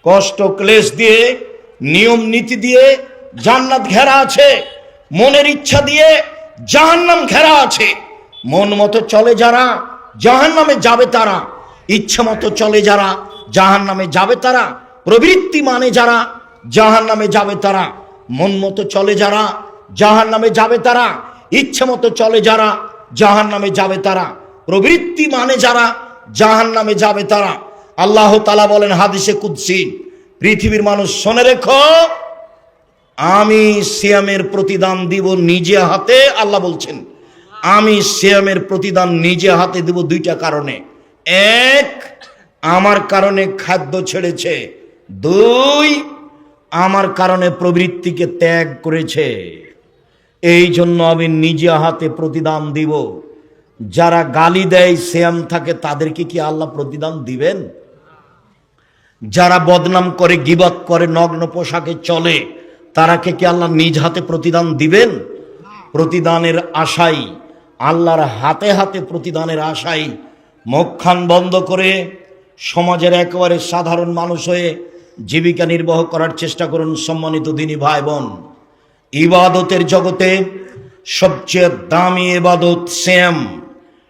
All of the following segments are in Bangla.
কষ্ট ক্লেশ দিয়ে, নিয়ম নীতি দিয়ে জান্নাত ঘেরা আছে, মনের ইচ্ছা দিয়ে জাহান্নাম ঘেরা আছে। মন মতো চলে যারা জাহান্নামে যাবে তারা, ইচ্ছা মতো চলে যারা জাহান্নামে যাবে তারা, প্রবৃত্তি মানে যারা জাহান্নামে যাবে তারা, মন মতো চলে যারা জাহান্নামে যাবে তারা, ইচ্ছা মতো চলে যারা জাহান্নামে যাবে তারা, প্রবৃত্তি মানে যারা জাহান্নামে যাবে তারা। আল্লাহ তাআলা বলেন হাদিসে কুদসি, পৃথিবীর মানুষ শোনে রেখো, আমি সিয়ামের প্রতিদান দিব নিজে হাতে। আল্লাহ বলছেন আমি সিয়ামের প্রতিদান নিজে হাতে দিব দুইটা কারণে। এক, আমার কারণে খাদ্য ছেড়েছে। দুই, আমার কারণে প্রবৃত্তিকে ত্যাগ করেছে। এই জন্য আমি নিজে হাতে প্রতিদান দিব। যারা গালি দেয়, সিয়াম থাকে, তাদেরকে কি আল্লাহ প্রতিদান দিবেন? যারা বদনাম করে, গীবত করে, নগ্ন পোশাকে চলে, তারাকে কি আল্লাহ নিজ হাতে প্রতিদান দিবেন? প্রতিদানের আশাই, আল্লাহর হাতে হাতে প্রতিদানের আশাই মুখখান বন্ধ করে সমাজের একেবারে সাধারণ মানুষ হয়ে জীবিকা নির্বাহ করার চেষ্টা করুন। সম্মানিত দিনী ভাই বোন, ইবাদতের জগতে সবচেয়ে দামি ইবাদত সিয়াম।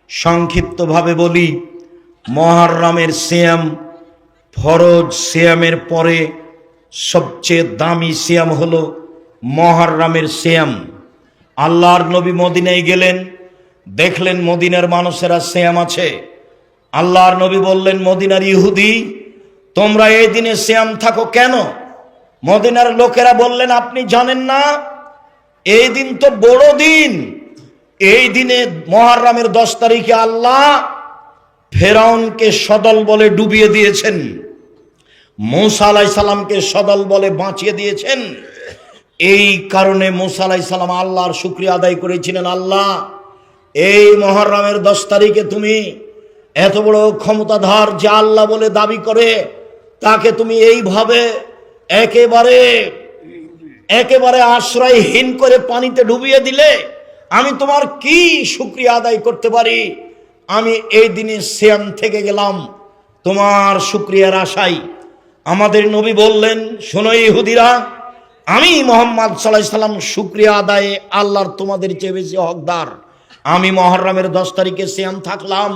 সংক্ষিপ্তভাবে বলি, মুহররমের সিয়াম ফরজ সিয়ামের পরে সবচেয়ে দামি সিয়াম হলো মুহররমের সিয়াম। আল্লাহর নবী মদিনায় গেলেন, দেখলেন মদিনার মানুষেরা সিয়াম আছে। আল্লাহর নবী বললেন, মদিনার ইহুদি, তোমরা এই দিনে সিয়াম থাকো কেন? মদিনার লোকেরা বললেন, আপনি জানেন না এই দিন তো বড় দিন। এই দিনে মুহররমের 10 তারিখে আল্লাহ ফেরাউনকে সদল বলে ডুবিয়ে দিয়েছেন, মূসা আলাইহিস সালামকে সদল বলে বাঁচিয়ে দিয়েছেন। এই কারণে মূসা আলাইহিস সালাম আল্লাহর শুকরিয়া আদায় করেছিলেন, আল্লাহ এই মুহররমের 10 তারিখে তুমি এত বড় ক্ষমতাধর যে আল্লাহ বলে দাবি করে, তাকে তুমি এইভাবে একেবারে আশ্রয়হীন করে পানিতে ডুবিয়ে দিলে, আমি তোমার কি শুকরিয়া আদায় করতে পারি? আমি এই দিনে সিয়াম থেকে গেলাম তোমার শুকরিয়ার আশায়। আমাদের নবী বললেন, শোনো ইহুদিরা, আমি মুহাম্মদ সাল্লাল্লাহু আলাইহি সাল্লাম শুকরিয়া আদায়ে আল্লাহর তোমাদের চেয়ে বেশি হকদার। আমি মুহররমের 10 তারিখে সিয়াম থাকলাম,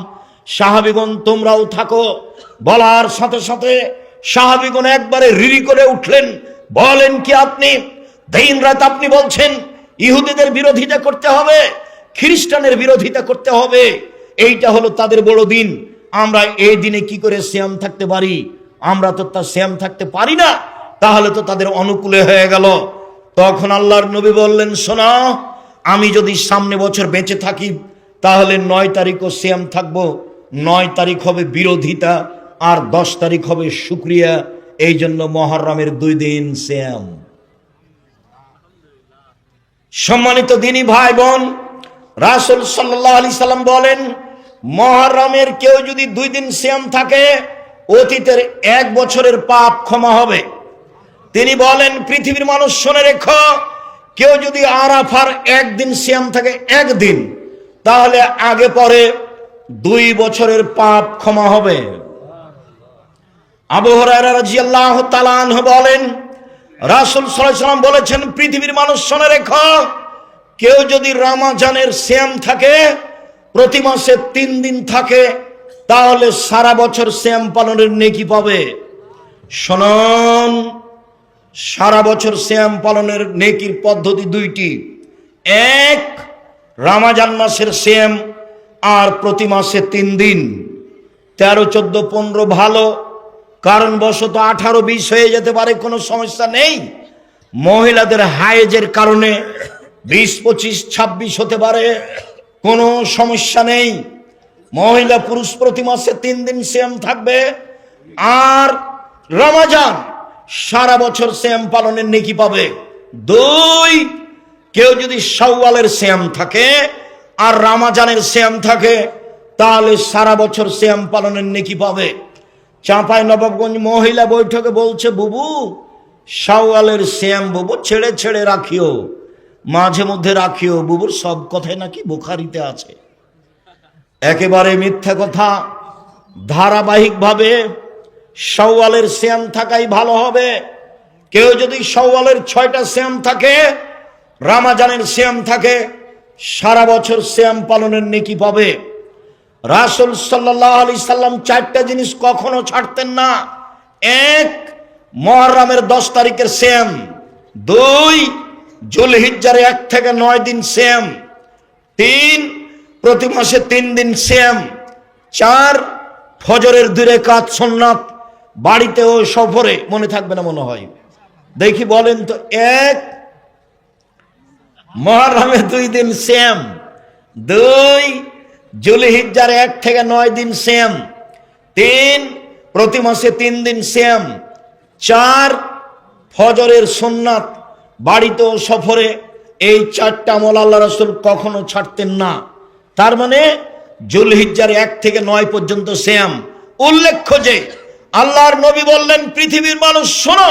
সাহাবীগণ তোমরাও থাকো। বলার সাথে সাথে সাহাবীগণ একবারে রিরি করে উঠলেন, বলেন কি আপনি? দিন রাত আপনি বলছেন ইহুদিদের বিরোধিতা করতে হবে, খ্রিস্টানের বিরোধিতা করতে হবে, এইটা হলো তাদের বড় দিন। আমরা এই দিনে কি করে সিয়াম থাকতে পারি? আমরা তো তা সিয়াম থাকতে পারি না, তাহলে তো তাদের অনুকূলে হয়ে গেল। তখন আল্লাহর নবী বললেন, শোনো, আমি যদি সামনে বছর বেঁচে থাকি তাহলে 9 তারিখও সিয়াম থাকবো। 9 তারিখ হবে বিরোধিতা আর 10 তারিখ হবে শুকরিয়া। এই জন্য মুহররমের 2 দিন সিয়াম। সম্মানিত দিনী ভাই বোন, রাসূল সাল্লাল্লাহু আলাইহি সাল্লাম বলেন, মুহররমের কেউ যদি 2 দিন সিয়াম থাকে, অতীতের 1 বছরের পাপ ক্ষমা হবে। তিনি বলেন, পৃথিবীর মানুষ শুনে রেখো, কেউ যদি আরাফার 1 দিন সিয়াম থাকে, 1 দিন, তাহলে আগে পরে 2 বছরের পাপ ক্ষমা হবে। আবু হুরায়রা রাদিয়াল্লাহু তাআলা আনহু বলেন, রাসূল সাল্লাল্লাহু আলাইহি সাল্লাম বলেছেন, পৃথিবীর মানুষ শুনে রেখো, কেউ যদি রমজানের সিয়াম থাকে, প্রতি মাসে 3 দিন থাকে, তাহলে সারা বছর সিয়াম পালনের নেকি পাবে। শুনুন, সারা বছর সিয়াম পালনের নেকির পদ্ধতি 2টি। এক, রমজান মাসের সিয়াম আর প্রতি মাসে 3 দিন। 13, 14, 15 ভালো, কারণ বশত 18, 20 হয়ে যেতে পারে, কোনো সমস্যা নেই। মহিলাদের হায়েজের কারণে 20, 25, 26 হতে পারে, কোনো সমস্যা নেই। মহিলা পুরুষ প্রতি মাসে 3 দিন সিয়াম থাকবে। আর রমজান সারা বছর সিয়াম পালনের নেকি পাবে। 2, কেউ যদি শাওয়ালের সিয়াম থাকে আর রমজানের সিয়াম থাকে, তাহলে সারা বছর সিয়াম পালনের নেকি পাবে। চাঁপাইনবাবগঞ্জ মহিলা বৈঠকে বলছে, বুবু শাওয়ালের সিয়াম বুবু ছেড়ে ছেড়ে রাখিও, মাঝে মধ্যে রাখিও। বুবুর সব কথাই নাকি বুখারীতে আছে। একেবারে মিথ্যা কথা। ধারাবাহিকভাবে শাওয়ালের সিয়াম থাকাই ভালো হবে। কেউ যদি শাওয়ালের 6টা সিয়াম থাকে, রমজানের সিয়াম থাকে, সারা বছর সিয়াম পালনের নেকি পাবে। রাসূল সাল্লাল্লাহু আলাইহি সাল্লাম 4টা জিনিস কখনো ছাড়তেন না। 1, মুহররমের 10 তারিখের সিয়াম। 2, যুলহিজ্জার 1 থেকে 9 দিন সিয়াম। 3, প্রতি মাসে 3 দিন সিয়াম। 4, ফজরের 2 রাকাত সুন্নাত বাড়িতে ও সফরে। মনে থাকবে না মনে হয়, দেখি বলেন তো। 1, মুহররমে 2 দিন সিয়াম। 2, যুলহিজ্জার 1 থেকে 9 দিন সিয়াম। 3, প্রতি মাসে 3 দিন সিয়াম। 4, ফজরের সুন্নাত বাড়িতে ও সফরে। এই 4টা আমল আল্লাহ রাসূল কখনো ছাড়তেন না। তার মানে যুলহিজ্জার 1 থেকে 9 পর্যন্ত সিয়াম। উল্লেখ্য যে আল্লাহর নবী বললেন, পৃথিবীর মানুষ শোনো,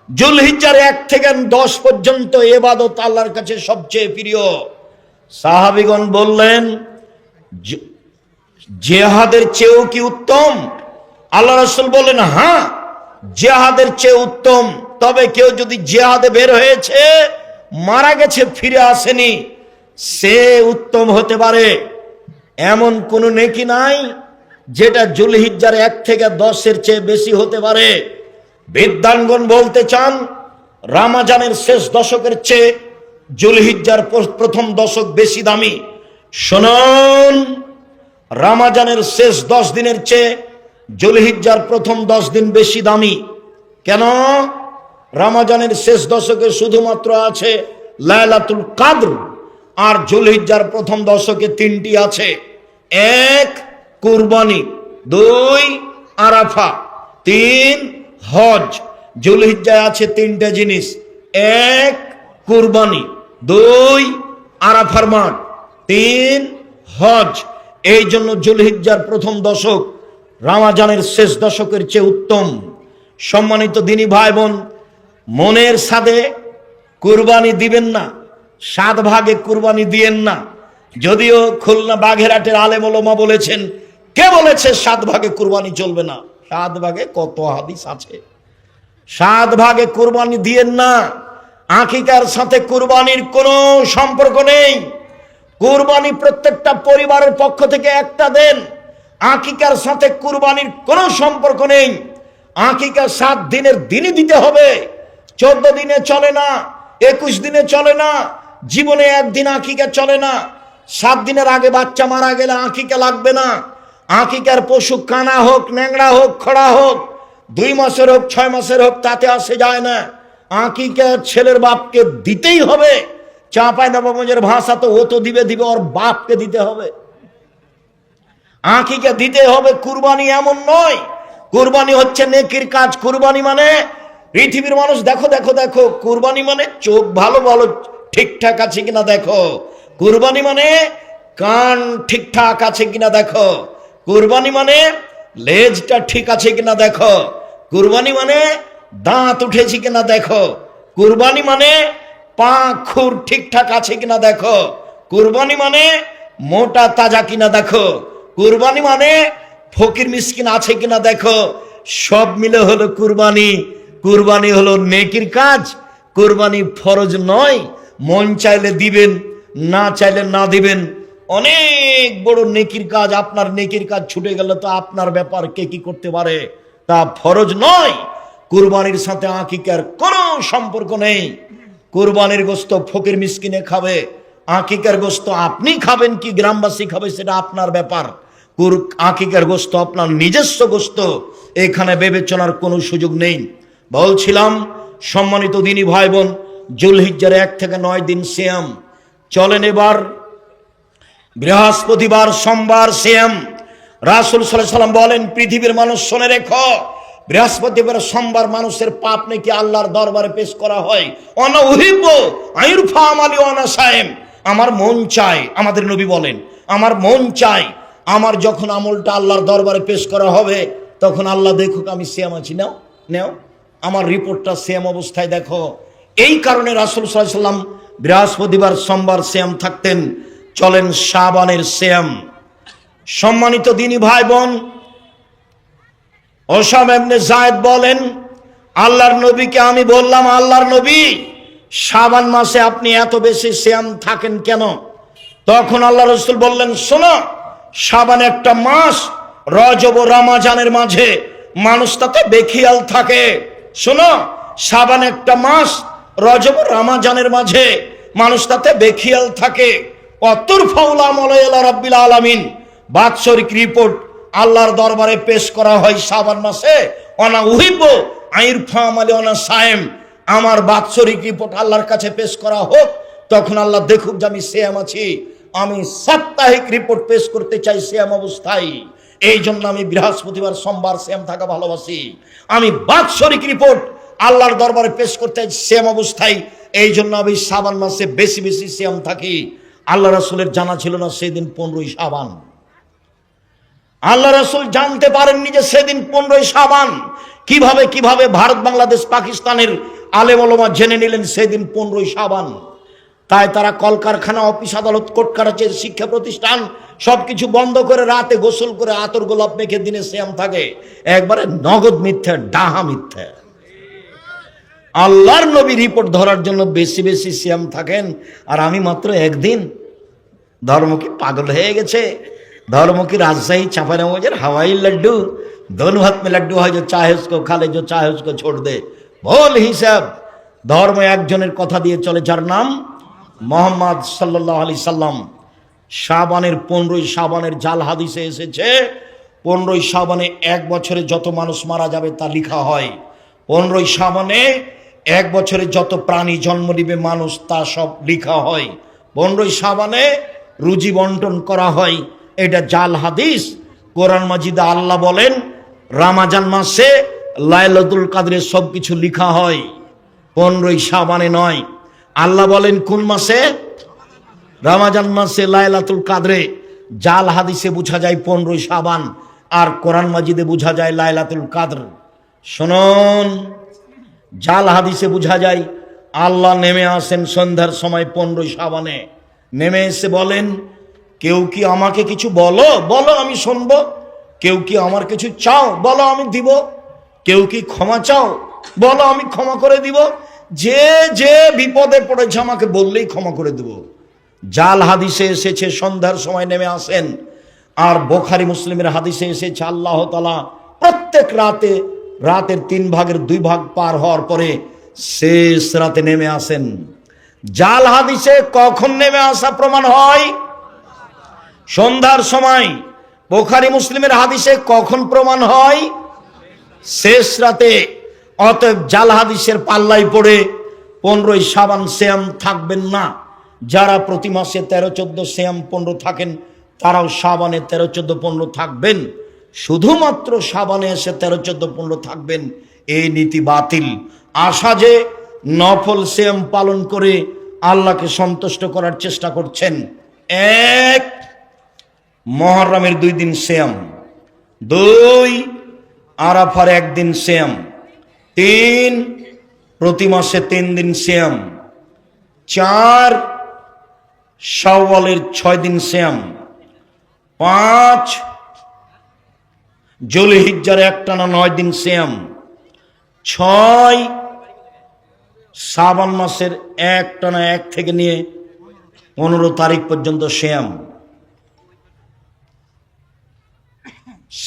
যুলহিজ্জার 1 থেকে 10 পর্যন্ত ইবাদত আল্লাহর কাছে সবচেয়ে প্রিয়। সাহাবীগণ বললেন, জিহাদের চেয়েও কি উত্তম? আল্লাহ রাসূল বললেন, হ্যাঁ, জিহাদের চেয়ে উত্তম। তবে কেউ যদি জিহাদে বের হয়েছে, মারা গেছে, ফিরে আসেনি, সে উত্তম হতে পারে। এমন কোন নেকি নাই যেটা যুলহিজ্জার 1 থেকে 10-এর চেয়ে বেশি হতে পারে। বিদ্বানগণ বলতে চান, রমজানের শেষ দশকের চেয়ে যুলহিজ্জার প্রথম দশক বেশি দামি। শুনুন, রমজানের শেষ 10 দিনের চেয়ে যুলহিজ্জার প্রথম 10 দিন বেশি দামি। কেন? রমজানের শেষ দশকে শুধুমাত্র আছে লাইলাতুল কদর, আর যুলহিজ্জার প্রথম দশকে 3টি আছে। 1, কুরবানি। 2, আরাফা। 3, হজ। যুলহিজ্জায় আছে 3টে জিনিস। 1, কুরবানি। 2, আরাফার মাঠ। 3, হজ। এই জন্য যুলহিজ্জার প্রথম দশক রমজানের শেষ দশকের চেয়ে উত্তম। সম্মানিত দিনী ভাই বোন, মনের সাথে কুরবানি দিবেন না, 7 ভাগে কুরবানি দিয়েন না। যদিও খুলনা বাঘেরহাটের আলেম ওলামা বলেছেন, কে বলেছে 7 ভাগে কুরবানি চলবে না? 7 ভাগে কত হাদিস আছে। 7 ভাগে কুরবানি দিয়েন না। আকিকার সাথে কুরবানির কোনো সম্পর্ক নেই। কুরবানি প্রত্যেকটা পরিবারের পক্ষ থেকে একটা দেন। আকিকার সাথে কুরবানির কোনো সম্পর্ক নেই। আকিকা 7 দিনের দিনই দিতে হবে। 14 দিনে চলে না, 21 দিনে চলে না, জীবনে একদিন আকিকা চলে না। 7 দিনের আগে বাচ্চা মারা গেলে আকিকা লাগবে না। আকিকার পশু কানা হোক, ন্যাংড়া হোক, খড়া হোক, 2 মাসের হোক, 6 মাসের হোক, তাতে আসে যায় না। আকিকা ছেলের বাপকে দিতেই হবে। চাঁপাই নবাবগঞ্জের ভাষা তো ও তো দিবে, ওর বাপকে দিতে হবে। আকিকা দিতে হবে। কুরবানি এমন নয়। কুরবানি হচ্ছে নেকির কাজ। কুরবানি মানে, পৃথিবীর মানুষ দেখো দেখো দেখো, কুরবানি মানে চোখ ভালো ভালো ঠিকঠাক আছে কিনা দেখো। কুরবানি মানে কান ঠিকঠাক আছে কিনা দেখো। কুরবানি মানে লেজটা ঠিক আছে কিনা দেখো। কুরবানি মানে দাঁত উঠেছে কিনা দেখো। কুরবানি মানে পা খুর ঠিকঠাক আছে কিনা দেখো। কুরবানি মানে মোটা তাজা কিনা দেখো। কুরবানি মানে ফকির মিসকিন আছে কিনা দেখো। সব মিলে হলো কুরবানি। কুরবানি হলো নেকির কাজ। কুরবানি ফরজ নয়। মন চাইলে দিবেন, না চাইলে না দিবেন। অনেক বড় নেকির কাজ। আপনার নেকির কাজ ছুটে গেল তো আপনার ব্যাপার, কে কি করতে পারে, তা ফরজ নয়। কুরবানির সাথে আকিকার কোনো সম্পর্ক নেই। কুরবানির গোশত ফকির মিসকিনে খাবে, আকিকার গোশত আপনি খাবেন কি গ্রামবাসী খাবে সেটা আপনার ব্যাপার। আকিকার গোশত আপনার নিজস্ব গোশত, এখানে বিবেচনার কোনো সুযোগ নেই। বলছিলাম, সম্মানিত দিনী ভাই বোন, যুলহিজ্জার 1 থেকে 9 দিন সিয়াম চলেন। এবার বৃহস্পতিবার, সোমবার সিয়াম। রাসূল সাল্লাল্লাহু আলাইহি ওয়াসাল্লাম বলেন, পৃথিবীর মানুষ শুনে রেখো, বৃহস্পতিবার সোমবার মানুষের পাপ নাকি আল্লাহর দরবারে পেশ করা হয়। অনা উহিব্বু আইরফা আমালি ওয়ানা সায়েম। আমার মন চায়, আমাদের নবী বলেন, আমার মন চায় আমার যখন আমলটা আল্লাহর দরবারে পেশ করা হবে, তখন আল্লাহ দেখুক আমি সিয়াম আছি। নাও নাও আমার রিপোর্টটা সিয়াম অবস্থায় দেখো। এই কারণে রাসূল সাল্লাল্লাহু আলাইহি ওয়াসাল্লাম বৃহস্পতিবার সোমবার সিয়াম থাকতেন। চলেন শাবানের সিয়াম। সম্মানিত দিনী ভাই বোন, ওসামা ইবনে যায়েদ বলেন, আল্লাহর নবীকে আমি বললাম, আল্লাহর নবী, শাবান মাসে আপনি এত বেশি সিয়াম থাকেন কেন? তখন আল্লাহ রাসূল বললেন, শোনো, শাবান একটা মাস, রজব ও রমাজানের মাঝে মানুষ তাতে বেখিয়াল থাকে। শোনো, শাবান একটা মাস, রজব ও রমাজানের মাঝে মানুষ তাতে বেখিয়াল থাকে। অতুরফাউলা মালাইলা রাব্বিল আলামিন, বাৎসরিক রিপোর্ট আল্লাহর দরবারে পেশ করা হয় শাবান মাসে। অনা উহিব্বু আইরফা আমালি অনা সায়েম, আমার বাৎসরিক রিপোর্ট আল্লাহর কাছে পেশ করা হোক, তখন আল্লাহ দেখুক যে আমি সিয়াম আছি। আমি সাপ্তাহিক রিপোর্ট পেশ করতে চাই সিয়াম অবস্থায়। এই জন্য আমি বৃহস্পতিবার সোমবার সিয়াম থাকা ভালোবাসি। আমি বাৎসরিক রিপোর্ট আল্লাহর দরবারে পেশ করতে চাই সিয়াম অবস্থায়। এই জন্য আমি শাবান মাসে বেশি বেশি সিয়াম থাকি। আল্লাহ রাসূলের জানা ছিল না সেদিন 15ই শাবান। আল্লাহ রাসূল জানতে পারেননি যে সেদিন 15ই শাবান। কিভাবে ভারত, বাংলাদেশ, পাকিস্তানের আলেম ওলামা জেনে নিলেন সেদিন 15ই শাবান। তাই তারা কলকারখানা, অফিস, আদালত, কোর্ট কাছারি, শিক্ষা প্রতিষ্ঠান সবকিছু বন্ধ করে রাতে গোসল করে আতর গোলাপ মেখে দিনে সিয়াম থাকে। একবারে নগদ মিথ্যা, ডাহা মিথ্যা। আল্লাহর নবী রিপোর্ট ধরার জন্য বেশি বেশি সিয়াম থাকেন, আর আমি মাত্র একদিন। ধর্ম কি পাগল হয়ে গেছে? धर्म की राजशाही चांपानेर हवाई लड्डू, दोनों हाथ में लड्डू है, जो चाहे उसको खा ले, जो चाहे उसको छोड़ दे। भूल हिसाब। धर्म एकजনের কথা দিয়ে চলে যার নাম মুহাম্মদ সাল্লাল্লাহু আলাইহি সাল্লাম। শাবানের 15ই শাবানের জাল হাদিসে এসেছে 15ই শাবানে এক বছরে যত মানুষ মারা যাবে তা লেখা হয়। 15ই শাবানে এক বছরে যত প্রাণী জন্ম নিবে মানুষ তা সব লেখা হয়। 15ই শাবানে রুজি বন্টন করা হয়। এটা জাল হাদিস। কোরআন মাজিদে আল্লাহ বলেন রমজান মাসে লাইলাতুল কদরে সবকিছু লেখা হয়, 15ই শাবানে নয়। আল্লাহ বলেন কোন মাসে? রমজান মাসে লাইলাতুল কদরে। জাল হাদিসে বোঝা যায় 15ই শাবান, আর কোরআন মাজিদে বোঝা যায় লাইলাতুল কদর। শুনুন, জাল হাদিসে বোঝা যায় আল্লাহ নেমে আসেন সন্ধ্যার সময় 15ই শাবানে। নেমে এসে বলেন, কেউ কি আমাকে কিছু বলো, বলো আমি শুনবো। কেউ কি আমার কিছু চাও, বলো আমি দিব। কেউ কি ক্ষমা চাও, বলো আমি ক্ষমা করে দিব। যে যে বিপদে পড়েছে আমাকে বললেই ক্ষমা করে দেব। জাল হাদিসে এসেছে সন্ধ্যার সময় নেমে আসেন, আর বুখারী মুসলিমের হাদিসে এসেছে আল্লাহ তাআলা প্রত্যেক রাতে রাতের 3 ভাগের 2 ভাগ পার হওয়ার পরে শেষ রাতে নেমে আসেন। জাল হাদিসে কখন নেমে আসা প্রমাণ হয়? সন্ধ্যার সময়। বুখারী মুসলিমের হাদিসে কখন প্রমাণ হয়? শেষ রাতে। অতএব জাল হাদিসের পাল্লায় পড়ে 15ই শাবান সিয়াম থাকবেন না। যারা প্রতি মাসে 13-14 সিয়াম 15 থাকেন, তারাও শাবানে 13-14-15 থাকবেন। শুধুমাত্র শাবানে এসে 13-14-15 থাকবেন, এই নীতি বাতিল। আশা যে নফল সিয়াম পালন করে আল্লাহকে সন্তুষ্ট করার চেষ্টা করছেন। 1 মুহররমের 2 দিন সিয়াম, 2 আরাফার 1 দিন সিয়াম, 3 প্রতি মাসে 3 দিন সিয়াম, 4 শাওয়ালের 6 দিন সিয়াম, 5 যুলহিজ্জার একটানা 9 দিন সিয়াম, 6 শাবান মাসের একটানা 1 থেকে নিয়ে 15 তারিখ পর্যন্ত সিয়াম,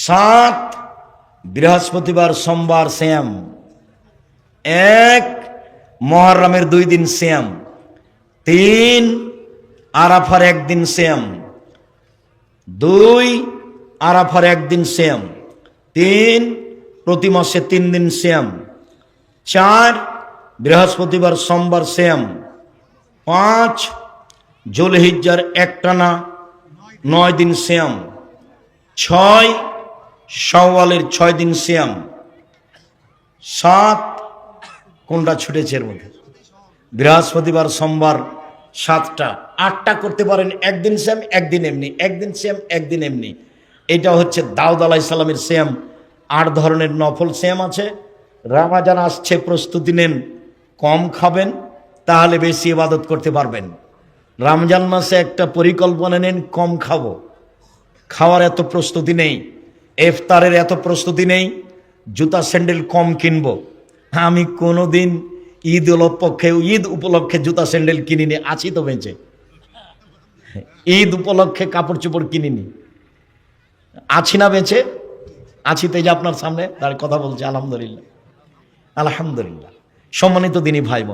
7 বৃহস্পতিবার সোমবার সিয়াম, 1 মুহররমের 2 দিন সিয়াম, 3 আরাফার 1 দিন সিয়াম, 2 আরাফার 1 দিন সিয়াম, 3 প্রতি মাসে 3 দিন সিয়াম, 4 বৃহস্পতিবার সোমবার সিয়াম, 5 যুলহিজ্জার একটানা 9 দিন সিয়াম, 6 শাওয়ালের 6 দিন সিয়াম, 7 কোনটা ছুটেছে এর মধ্যে? বৃহস্পতিবার সোমবার 7টা, 8টা করতে পারেন। একদিন সিয়াম একদিন এমনি, একদিন সিয়াম একদিন এমনি। এটা হচ্ছে দাউদ আলাইহিস সালামের সিয়াম। 8 ধরনের নফল সিয়াম আছে। রমজান আসছে, প্রস্তুতি নেন, কম খাবেন, তাহলে বেশি ইবাদত করতে পারবেন। রমজান মাসে একটা পরিকল্পনা নেন, কম খাবো। খাওয়ার এত প্রস্তুতি নেই, ইফতারের এত প্রস্তুতি নেই, জুতা স্যান্ডেল কম কিনবো। আমি কোনোদিন ঈদ উপলক্ষে জুতা স্যান্ডেল কিনিনি, আছি তো বেঁচে। ঈদ উপলক্ষে কাপড় চোপড় কিনিনি, আছি না বেঁচে? আছি তো, এই যে আপনার সামনে তার কথা বলছে। আলহামদুলিল্লাহ, আলহামদুলিল্লাহ। সম্মানিত দিনী ভাই বোন,